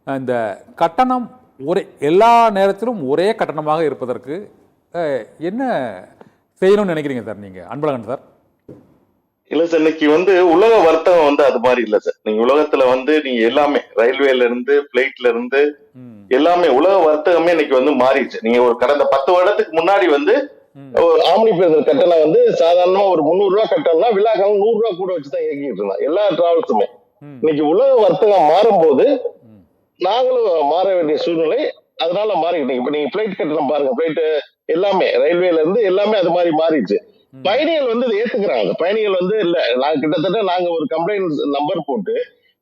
இந்த கட்டணம் ஒரே எல்லா நேரத்திலும் ஒரே கட்டணமாக இருப்பதற்கு என்ன செய்யணும்னு நினைக்கிறீங்க சார் நீங்க, அன்பழகன் சார்? இல்ல சார், இன்னைக்கு உலக வர்த்தகம் அது மாதிரி இல்ல சார். நீங்க உலகத்துல நீங்க எல்லாமே ரயில்வேல இருந்து பிளைட்ல இருந்து எல்லாமே உலக வர்த்தகமே இன்னைக்கு மாறிடுச்சு. நீங்க ஒரு கடந்த 10 வருடத்துக்கு முன்னாடி ஆம்னி பேருந்து கட்டணம் சாதாரணமா ஒரு 300 ரூபாய் கட்டணம்னா விழாக்காலம் 100 ரூபாய் கூட வச்சுதான் இயக்கிட்டு இருந்தான் எல்லா டிராவல்ஸுமே. இன்னைக்கு உலக வர்த்தகம் மாறும்போது நாங்களும் மாற வேண்டிய சூழ்நிலை, அதனால மாறிக்கிட்டீங்க. இப்ப நீங்க பிளைட் கட்டணம் பாருங்க, பிளைட் எல்லாமே ரயில்வேல இருந்து எல்லாமே அது மாதிரி மாறிடுச்சு. பயணிகள் இதை ஏத்துக்கிறாங்க. பயணிகள் இல்ல, நாங்க கிட்டத்தட்ட நாங்க ஒரு கம்ப்ளைண்ட் நம்பர் போட்டு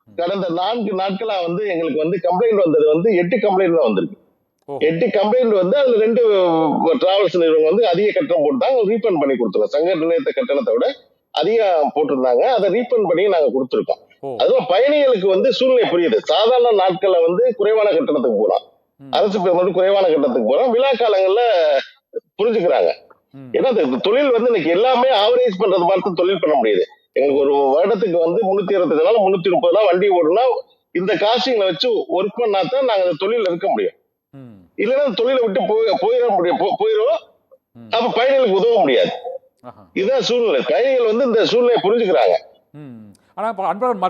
கடந்த 4 நாட்களா எங்களுக்கு கம்ப்ளைண்ட் வந்தது 8 கம்ப்ளைண்ட் தான் வந்திருக்கு. 8 கம்ப்ளைண்ட் அதுல 2 டிராவல்ஸ் நிறுவனம் அதிக கட்டணம் போட்டாங்க, ரீஃபண்ட் பண்ணி கொடுத்துருக்கோம். சங்க நிர்ணயித்த கட்டணத்தை விட அதிகம் போட்டிருந்தாங்க, அதை ரீஃபண்ட் பண்ணி நாங்க கொடுத்துருக்கோம். அதுவும் பயணிகளுக்கு சூழ்நிலை புரியுது. சாதாரண நாட்கள்ல குறைவான கட்டணத்துக்கு போலாம், அரசு பேருந்து குறைவான கட்டணத்துக்கு போறோம். விழா காலங்கள்ல புரிஞ்சுக்கிறாங்க. ஏன்னா தொழில் இன்னைக்கு எல்லாமே ஆவரேஜ் பண்றது மாதிரி தொழில் பண்ண முடியுது. எங்களுக்கு ஒரு வருடத்துக்கு 325 நாள் 330 நாள் வண்டி ஓடுனா இந்த காஸ்டிங்ல வச்சு ஒர்க் பண்ணாதான் நாங்க அந்த தொழில இருக்க முடியும். இல்லைன்னா தொழிலை விட்டு போயிடும். அப்ப பயணிகளுக்கு உதவ முடியாது. இதுதான் சூழ்நிலை. பயணிகள் இந்த சூழ்நிலையை புரிஞ்சுக்கிறாங்க. அன்பழகன்,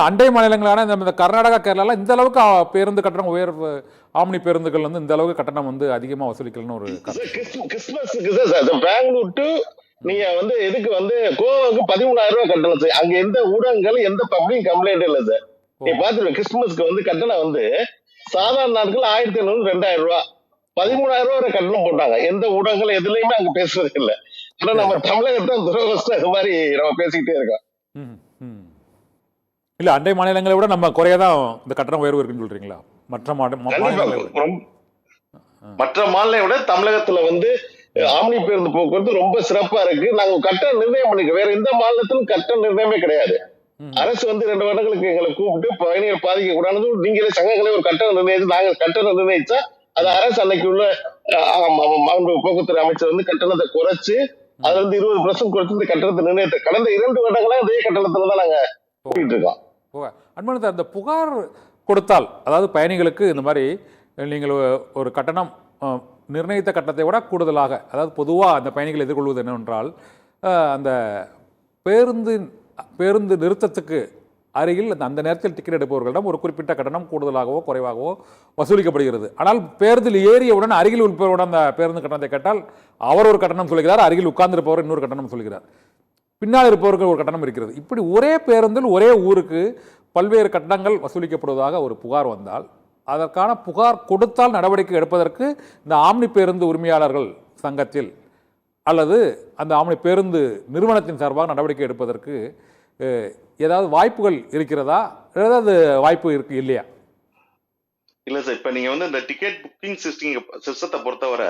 அண்டை மாநிலங்களான இந்த கர்நாடகா, கேரளா இந்த அளவுக்கு பேருந்து கட்டணம் உயர்வு, ஆம்னி பேருந்துகள் இந்த அளவுக்கு கட்டணம் அதிகமா வசூலிக்கலன்னு ஒரு கிறிஸ்துமஸ் பெங்களூர் டு நீங்க எதுக்கு கோவாவுக்கு 13,000 ரூபாய் கட்டணம். அங்க எந்த ஊடகங்கள் எந்த பப்ளிக் கம்ப்ளைண்ட் இல்ல சார். நீ பாத்துருக்க கிறிஸ்துமஸ்க்கு கட்டணம் சாதாரண நாட்கள் 1,500 2,000 ரூபாய் 13,000 ரூபாய் கட்டணம் போட்டாங்க. எந்த ஊடகங்கள் எதுலையுமே அங்க பேசுறது இல்ல. ஆனா நம்ம தமிழகத்தை துரவஸ்தம் இது மாதிரி நம்ம பேசிக்கிட்டே இருக்கோம். இல்ல, அண்டை மாநிலங்களை விட நம்ம குறையதான் இந்த கட்டணம் உயர்வு இருக்குன்னு சொல்றீங்களா? மற்ற மாநிலங்களை விட தமிழகத்துல ஆம்னி பேருந்து போக்குவரத்து ரொம்ப சிறப்பா இருக்கு. நாங்க கட்டணம் நிர்ணயம் பண்ணிக்க, வேற எந்த மாநிலத்திலும் கட்டண நிர்ணயமே கிடையாது. அரசு 2 வருடங்களுக்கு எங்களை கூப்பிட்டு பயணிகள் பாதிக்க கூடாது, நீங்களே சங்கங்களே ஒரு கட்டணம் நிர்ணயிச்சு, நாங்க கட்டணம் நிர்ணயிச்சா அது அரசு அன்னைக்கு உள்ள போக்குவரத்து அமைச்சர் கட்டணத்தை குறைச்சு அதுல 20% குறைச்சு இந்த கட்டணத்தை நிர்ணயித்த கடந்த 2 வருடங்களா இதே கட்டணத்துலதான் நாங்க போயிட்டு இருக்கோம். அன்பழகன் சார், இந்த புகார் கொடுத்தால், அதாவது பயணிகளுக்கு இந்த மாதிரி நீங்கள் ஒரு கட்டணம் நிர்ணயித்த கட்டணத்தை விட கூடுதலாக, அதாவது பொதுவாக அந்த பயணிகள் எதிர்கொள்வது என்னவென்றால், அந்த பேருந்து நிறுத்தத்துக்கு அருகில் அந்த நேரத்தில் டிக்கெட் எடுப்பவர்களிடம் ஒரு குறிப்பிட்ட கட்டணம் கூடுதலாகவோ குறைவாகவோ வசூலிக்கப்படுகிறது. ஆனால் பேருந்தில் ஏறியவுடன் அருகில் உட்பவருடன் அந்த பேருந்து கட்டணத்தை கேட்டால் அவர் ஒரு கட்டணம் சொல்கிறார், அருகில் உட்கார்ந்திருப்பவர் இன்னொரு கட்டணம் சொல்கிறார், பின்னால் இருப்பவருக்கு ஒரு கட்டணம் இருக்கிறது. இப்படி ஒரே பேருந்தில் ஒரே ஊருக்கு பல்வேறு கட்டணங்கள் வசூலிக்கப்படுவதாக ஒரு புகார் வந்தால், அதற்கான புகார் கொடுத்தால் நடவடிக்கை எடுப்பதற்கு இந்த ஆம்னி பேருந்து உரிமையாளர்கள் சங்கத்தில் அல்லது அந்த ஆம்னி பேருந்து நிறுவனத்தின் சார்பாக நடவடிக்கை எடுப்பதற்கு ஏதாவது வாய்ப்புகள் இருக்கிறதா? ஏதாவது வாய்ப்பு இருக்கு இல்லையா? இல்ல சார், இப்ப நீங்க இந்த டிக்கெட் புக்கிங் சிஸ்டத்தை பொறுத்தவரை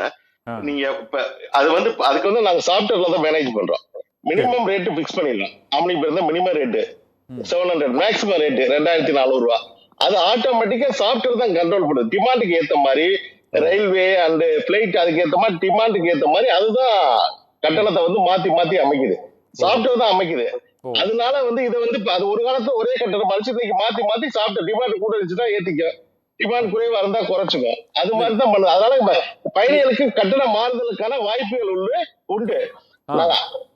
நீங்க இப்ப அது அதுக்கு நாங்க சாஃப்ட்வேர்ல தான் மேனேஜ் பண்றோம். மினிமம் ரேட் பிக்ஸ் பண்ணிடலாம். ஆம்னி பேருந்து மினிமம் ரேட் 700, மேக்ஸிமம் ரேட் 2,400 ரூபாய். அது ஆட்டோமேட்டிக்கா சாஃப்ட்வேர் தான் கண்ட்ரோல் பண்ணுது. டிமாண்டுக்கு ஏத்த மாதிரி ரயில்வே அண்ட் பிளைட் அதுக்கு ஏத்த மாதிரி டிமாண்டுக்கு ஏத்த மாதிரி அதுதான் கட்டணத்தை மாத்தி மாத்தி அமைக்குது. சாஃப்ட்வேர் தான் அமைக்குது. அதனால இதை அது ஒரு காலத்துல ஒரே கட்டணம் மனுஷத்துக்கு மாத்தி மாத்தி சாப்பிட்டு டிமாண்ட் கூட இருந்துச்சுன்னா ஏத்திக்க, டிமாண்ட் குறைவா இருந்தா குறைச்சுக்கும். அது மாதிரிதான் பண்ணுது. அதனால பயணிகளுக்கு கட்டண மாறுதலுக்கான வாய்ப்புகள் உண்டு.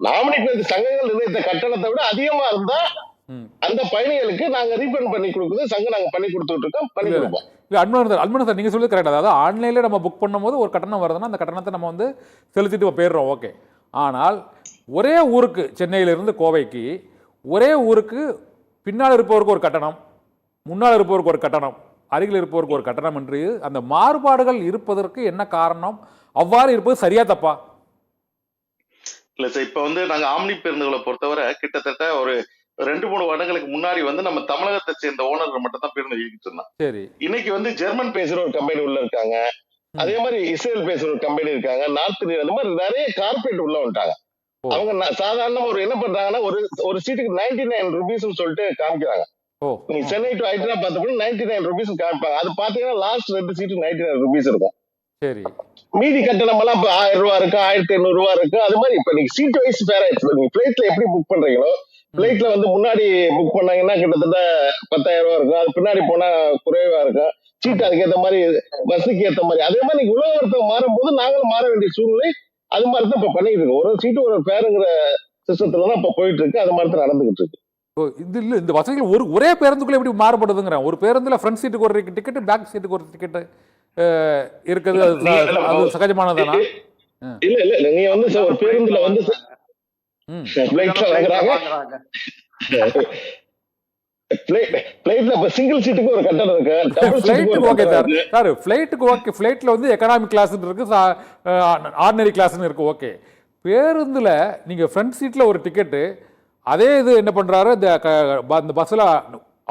நாமினி பேருந்து சங்கங்கள் நிர்ணயித்த கட்டணத்தை விட அதிகமா இருந்தா அந்த பயணிகளுக்கு நாங்க ரீஃபண்ட் பண்ணி கொடுக்குறது சங்கம் நாங்க பண்ணி கொடுத்துட்டு இருக்கோம், பண்ணி கொடுப்போம். அன்பழகன் சார், நீங்க சொல்றது கரெக்ட். அதாவது ஆன்லைன்ல நம்ம புக் பண்ணும்போது ஒரு கட்டணம் வருதுன்னா அந்த கட்டணத்தை நம்ம செலுத்திட்டு போயிடுறோம், ஓகே. ஆனால் ஒரே ஊருக்கு, சென்னையிலிருந்து கோவைக்கு ஒரே ஊருக்கு பின்னால் இருப்பவருக்கு ஒரு கட்டணம், முன்னால் இருப்பவருக்கு ஒரு கட்டணம், அருகில் இருப்பவருக்கு ஒரு கட்டணம் என்று அந்த மாறுபாடுகள் இருப்பதற்கு என்ன காரணம்? அவ்வாறு இருப்பது சரியா தப்பா? இல்ல சார், இப்ப நாங்க ஆம்னி பேருந்துகளை பொறுத்தவரை கிட்டத்தட்ட ஒரு 2-3 வருடங்களுக்கு முன்னாடி நம்ம தமிழகத்தை சேர்ந்த ஓனர்கள் மட்டும் தான் பேருந்து இயக்கிட்டு இருந்தாங்க. சரி, இன்னைக்கு ஜெர்மன் பேசுற ஒரு கம்பெனி உள்ள இருக்காங்க, அதே மாதிரி இஸ்ரேல் பேசுற ஒரு கம்பெனி இருக்காங்க, நார்த் இந்தியா, அந்த மாதிரி நிறைய கார்பரேட் உள்ள வந்துட்டாங்க. அவங்க சாதாரண என்ன பண்றாங்கன்னா ஒரு சீட்டுக்கு 99 ருபீஸ் சொல்லிட்டு காமிக்கிறாங்க. நீங்க சென்னை டு ஹைதராபாத் பார்த்தப்ப 99 ருபீஸ் காமிப்பாங்க. அது பாத்தீங்கன்னா லாஸ்ட் 2 சீட்டு 99 ருபீஸ் இருக்கும். சரி, மீதி கட்டணம் எல்லாம் இப்ப 1000 ரூபாய் இருக்கு, 1,500 ரூபாய் இருக்கு. அது மாதிரி இப்ப நீங்க சீட் வைஸ் பேர் ஆயிடுச்சு. நீங்க பிளைட்ல எப்படி புக் பண்றீங்களோ பிளைட்ல வந்து முன்னாடி புக் பண்ணாங்கன்னா கிட்டத்தட்ட 10,000 ரூபாய் இருக்கும், அது பின்னாடி போனா குறைவா இருக்கும். சீட் அதுக்கேற்ற மாதிரி, பஸ்ஸுக்கு ஏற்ற மாதிரி. அதே மாதிரி நீங்க உலக வர்த்தகம் மாறும்போது நாங்களும் மாற வேண்டிய சூழ்நிலை அது மாதிரி தான் இப்ப பண்ணிட்டு இருக்கோம். ஒரு சீட்டு ஒரு பேருங்கிற சிஸ்டத்துல தான் இப்ப போயிட்டு இருக்கு. அது மாதிரி தான் நடந்துகிட்டு இருக்கு. இது இல்லை, இந்த வசதிகள் ஒரே பேருந்துக்குள்ள எப்படி மாறுபடுதுங்கிறேன். ஒரு பேருந்துல ஃப்ரண்ட் சீட்டுக்கு ஒரு டிக்கெட், பேக் சீட்டுக்கு ஒரு டிக்கெட் இருக்குது. அது சகஜமானதானா? இல்ல இல்ல நீங்க வந்து ஒரு பேருந்துல வந்து பிளைட்ல வாங்குறாங்க. பிளைட்ல இப்ப சிங்கிள் சீட்டுக்கு ஒரு கட்டணம் இருக்கு, டபுள் சீட்டுக்கு ஒரு ஓகே கட்டணம் சார். இருக்கு. சார் ஃப்ளைட்டுக்கு ஓகே, ஃப்ளைட்டில் வந்து எக்கனாமி கிளாஸ்ன்னு இருக்கு, ஆர்டினரி கிளாஸ்ன்னு இருக்கு. ஓகே, பேருந்தில் நீங்கள் ஃப்ரண்ட் சீட்டில் ஒரு டிக்கெட்டு, அதே இது என்ன பண்ணுறாரு, இந்த பஸ்ஸில்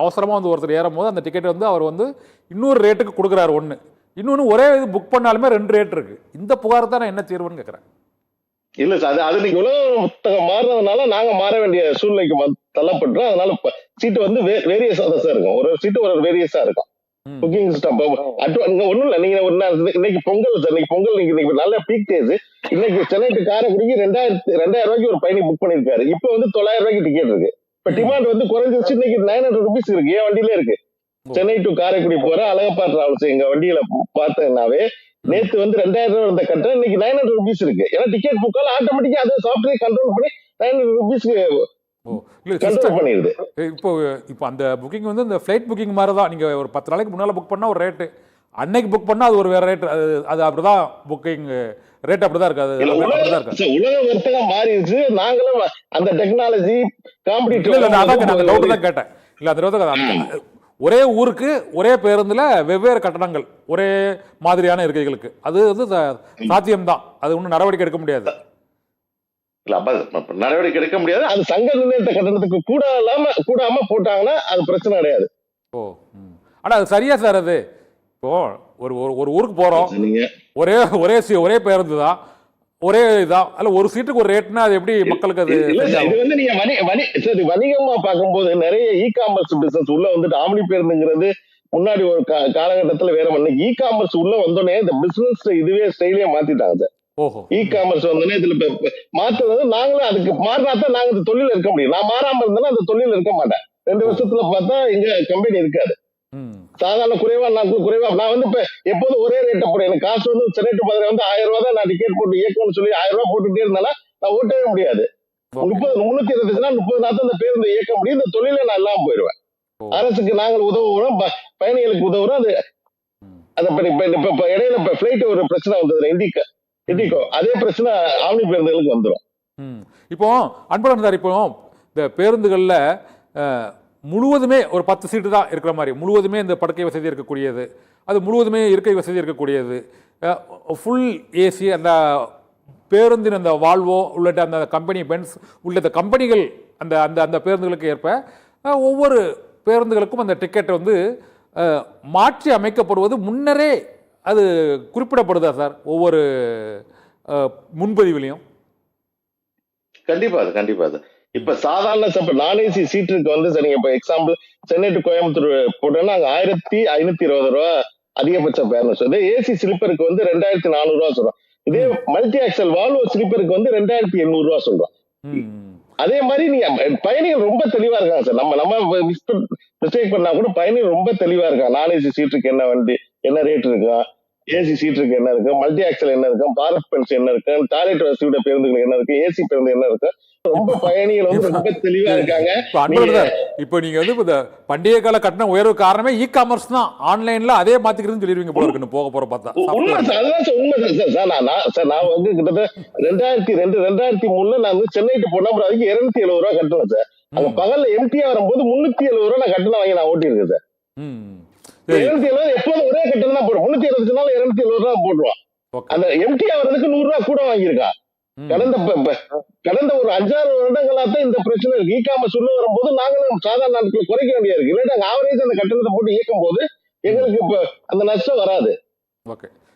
அவசரமாக வந்து ஒருத்தர் ஏறும் போது அந்த டிக்கெட் வந்து அவர் வந்து இன்னொரு ரேட்டுக்கு கொடுக்குறாரு. ஒன்று, இன்னொன்று ஒரே இது புக் பண்ணாலுமே 2 ரேட் இருக்கு. இந்த புகார் தான் நான் என்ன தீர்வுன்னு கேட்குறேன். இல்ல சார், அது நீங்க உலக புத்தகம் மாறினதுனால நாங்க மாற வேண்டிய சூழ்நிலைக்கு தள்ளப்பட்டோம். அதனால சீட்டு வந்து வேரியஸா தான் சார் இருக்கும். ஒரு சீட்டு ஒரு வேரியஸா இருக்கும். புக்கிங் சிஸ்டம் நீங்க ஒண்ணும் இல்ல, நீங்க இன்னைக்கு பொங்கல் சார், இன்னைக்கு பொங்கல், இன்னைக்கு நல்ல பீக் டேஸ். இன்னைக்கு சென்னை டு காரைக்குடிக்கு 2000 ரூபாய்க்கு ஒரு பயணி புக் பண்ணிருக்காரு. இப்ப வந்து 900 ரூபாய்க்கு டிக்கெட் இருக்கு. இப்ப டிமாண்ட் வந்து குறைஞ்சிருச்சு. இன்னைக்கு 900 ருபீஸ் இருக்கு. என் வண்டியில இருக்கு. சென்னை டு காரைக்குடி போற அழகப்பா டிராவல்ஸ் எங்க வண்டியில பார்த்தேன்னாவே நேத்து வந்து 2000 ரூபாய் இருந்த கட்டணம் இன்னைக்கு 900 ருபீஸ் இருக்கு. ஏன்னா டிக்கெட் புக்கால ஆட்டோமேட்டிக்கா அதை சாஃப்ட்வேர் கண்ட்ரோல் பண்ணி 900 ருபீஸ்க்கு கண்ட்ரோல் பண்ணிடுது. இப்போ அந்த புக்கிங் வந்து இந்த ஃப்ளைட் புக்கிங் மாதிரி தான். நீங்கள் ஒரு 10 நாளைக்கு முன்னால் புக் பண்ணால் ஒரு ரேட்டு, அன்னைக்கு புக் பண்ணால் அது ஒரு வேற ரேட்டு. அது அப்படிதான் புக்கிங் ரேட் அப்படிதான் இருக்காது. உலக வர்த்தகம் மாறிடுச்சு. நாங்களும் அந்த டெக்னாலஜி காம்படிட்டிவ் டவுட் தான் கேட்டேன். இல்லை, அந்த ஒரே ஊருக்கு ஒரே பேருந்துல வெவ்வேறு கட்டணங்கள் ஒரே மாதிரியான இருக்கைகளுக்கு அது வந்து சாத்தியம்தான். அது ஒன்றும் நடவடிக்கை எடுக்க முடியாது. நடவடிக்கை எடுக்க முடியாது. அது சங்க நிர்ணயித்த கட்டணத்துக்கு கூடாம போட்டாங்கன்னா அது பிரச்சனை கிடையாது. ஆனா அது சரியா சார்? அது இப்போ ஒரு ஊருக்கு போறோம், ஒரே பேருந்து தான், ஒரே இதான், அல்ல ஒரு சீட்டுக்கு ஒரு ரேட்னா அது எப்படி மக்களுக்கு? அது இது வந்து நீங்க வணிகமா பார்க்கும்போது நிறைய இ-காமர்ஸ் பிசினஸ் உள்ள வந்துட்டு ஆம்னி பேருந்துங்கிறது முன்னாடி ஒரு காலகட்டத்துல வேற இன்னைக்கு இ-காமர்ஸ் உள்ள வந்தோடனே இந்த பிசினஸ் இதுவே ஸ்டைலே மாத்திட்டாங்க. இ-காமர்ஸ் வந்தோடனே இதுல மாத்துறது நாங்களும் அதுக்கு மாறினாத்தான் நாங்க இந்த தொழில் இருக்க முடியும். நான் மாறாம இருந்தேன்னா அந்த தொழில் இருக்க மாட்டேன். 2 வருஷத்துல பார்த்தா எங்க கம்பெனி இருக்காது. சாதாரண குறைவா நான் வந்து இப்ப எப்போதும் ஒரே ரேட்டை போடுறேன். எனக்கு காசு வந்து சென்னை டு மதுரை வந்து 1000 ரூபாய் தான் நான் டிக்கெட் போட்டு இயக்கணும்னு சொல்லி 1000 ரூபாய் போட்டுட்டே இருந்தாலும் நான் ஓட்டவே முடியாது. 325 நாள் 30 நாள் இந்த பேருந்து இயக்க முடியும். இந்த தொழில நான் எல்லாம் போயிடுவேன். அரசுக்கு நாங்கள் உதவுறோம், பயணிகளுக்கு உதவுறோம். இப்ப இடையில பிளைட் ஒரு பிரச்சனை வந்தது இண்டிகோ, அதே பிரச்சனை ஆம்னி பேருந்துகளுக்கு வந்துடும். இப்போ அன்பழகன் சார், இப்போ இந்த பேருந்துகள்ல முழுவதுமே ஒரு 10 சீட்டு தான் இருக்கிற மாதிரி, முழுவதுமே இந்த படுக்கை வசதி இருக்கக்கூடியது, அது முழுவதுமே இருக்கை வசதி இருக்கக்கூடியது, ஃபுல் ஏசி, அந்த பேருந்தின் அந்த வால்வோ உள்ளிட்ட அந்த கம்பெனி பென்ஸ் உள்ளிட்ட கம்பெனிகள் அந்த அந்த அந்த பேருந்துகளுக்கு ஏற்ப ஒவ்வொரு பேருந்துகளுக்கும் அந்த டிக்கெட் வந்து மாற்றி அமைக்கப்படுவது முன்னரே அது குறிப்பிடப்படுதா சார் ஒவ்வொரு முன்பதிவிலையும்? கண்டிப்பா அது இப்ப சாதாரண நான் ஏசி சீட்டுக்கு வந்து சரிங்க, இப்ப எக்ஸாம்பிள் சென்னை டு கோயம்புத்தூர் போட்டோம்னா அங்க 1520 ரூபாய் அதிகபட்ச பேரன்ஸ் வந்து, ஏசி ஸ்லீப்பருக்கு வந்து 2400 ரூபாய் சொல்றோம். இதே மல்டி ஆக்சல் வால்வோ ஸ்லீப்பருக்கு வந்து 2800 ரூபாய் சொல்றோம். அதே மாதிரி நீங்க பயணிகள் ரொம்ப தெளிவா இருக்காங்க சார். நம்ம மிஸ்டேக் பண்ணா கூட பயணிகள் ரொம்ப தெளிவா இருக்காங்க. நான் ஏசி சீட்டுக்கு என்ன வண்டி என்ன ரேட் இருக்கா, ஏசி சீட்டுக்கு என்ன இருக்கு, மல்டி ஆக்சல் என்ன இருக்கு, பாரத் பென்ஸ் என்ன இருக்கு, டாய்லெட் வசதியோட பேருந்துகள் என்ன இருக்கு, ஏசி பேருந்து என்ன இருக்கு, ரொம்ப பயணிகள் வந்து ரொம்ப தெளிவா இருக்காங்க. இப்போ நீங்க வந்து இந்த பண்டிகை கால கட்டண உயர்வு காரணமே இ-காமர்ஸ் தான், ஆன்லைன்ல அதே மாத்திக்கிறதுன்னு சொல்லிடுவீங்க போல இருக்குன்னு போக போற பார்த்தா. உண்மை சார், அதுதான் சார் உண்மை சார். நான் வந்து கிட்டத்தட்ட 2003 நான் வந்து சென்னை டு பொன்னமராவதிக்கு 270 ரூபாய் கட்டணும் சார். அங்க பகல்ல எம்டியா வரும்போது 370 ரூபாய் நான் கட்டணம் வாங்கி நான் ஓட்டி இருக்கேன் சார். 270 எப்போதும் ஒரே கட்டணம் தான் போடுவோம். 370 நாள் 270 ரூபாய் போட்டுருவான். அந்த எம்டியா வர்றதுக்கு 100 ரூபாய் கூட வாங்கியிருக்கான். கடந்த ஒரு 5-6 வருடங்களா தான் இந்த பிரச்சனை இருக்கு. இ-காமர்ஸ் உள்ள வரும்போது நாங்களும் சாதாரண நாட்கள் குறைக்க வேண்டிய இருக்கு. இல்லாட்டி ஆவரேஜ் அந்த கட்டணத்தை போட்டு இயக்கும் போது எங்களுக்கு இப்ப அந்த நஷ்டம் வராது. ஓகே.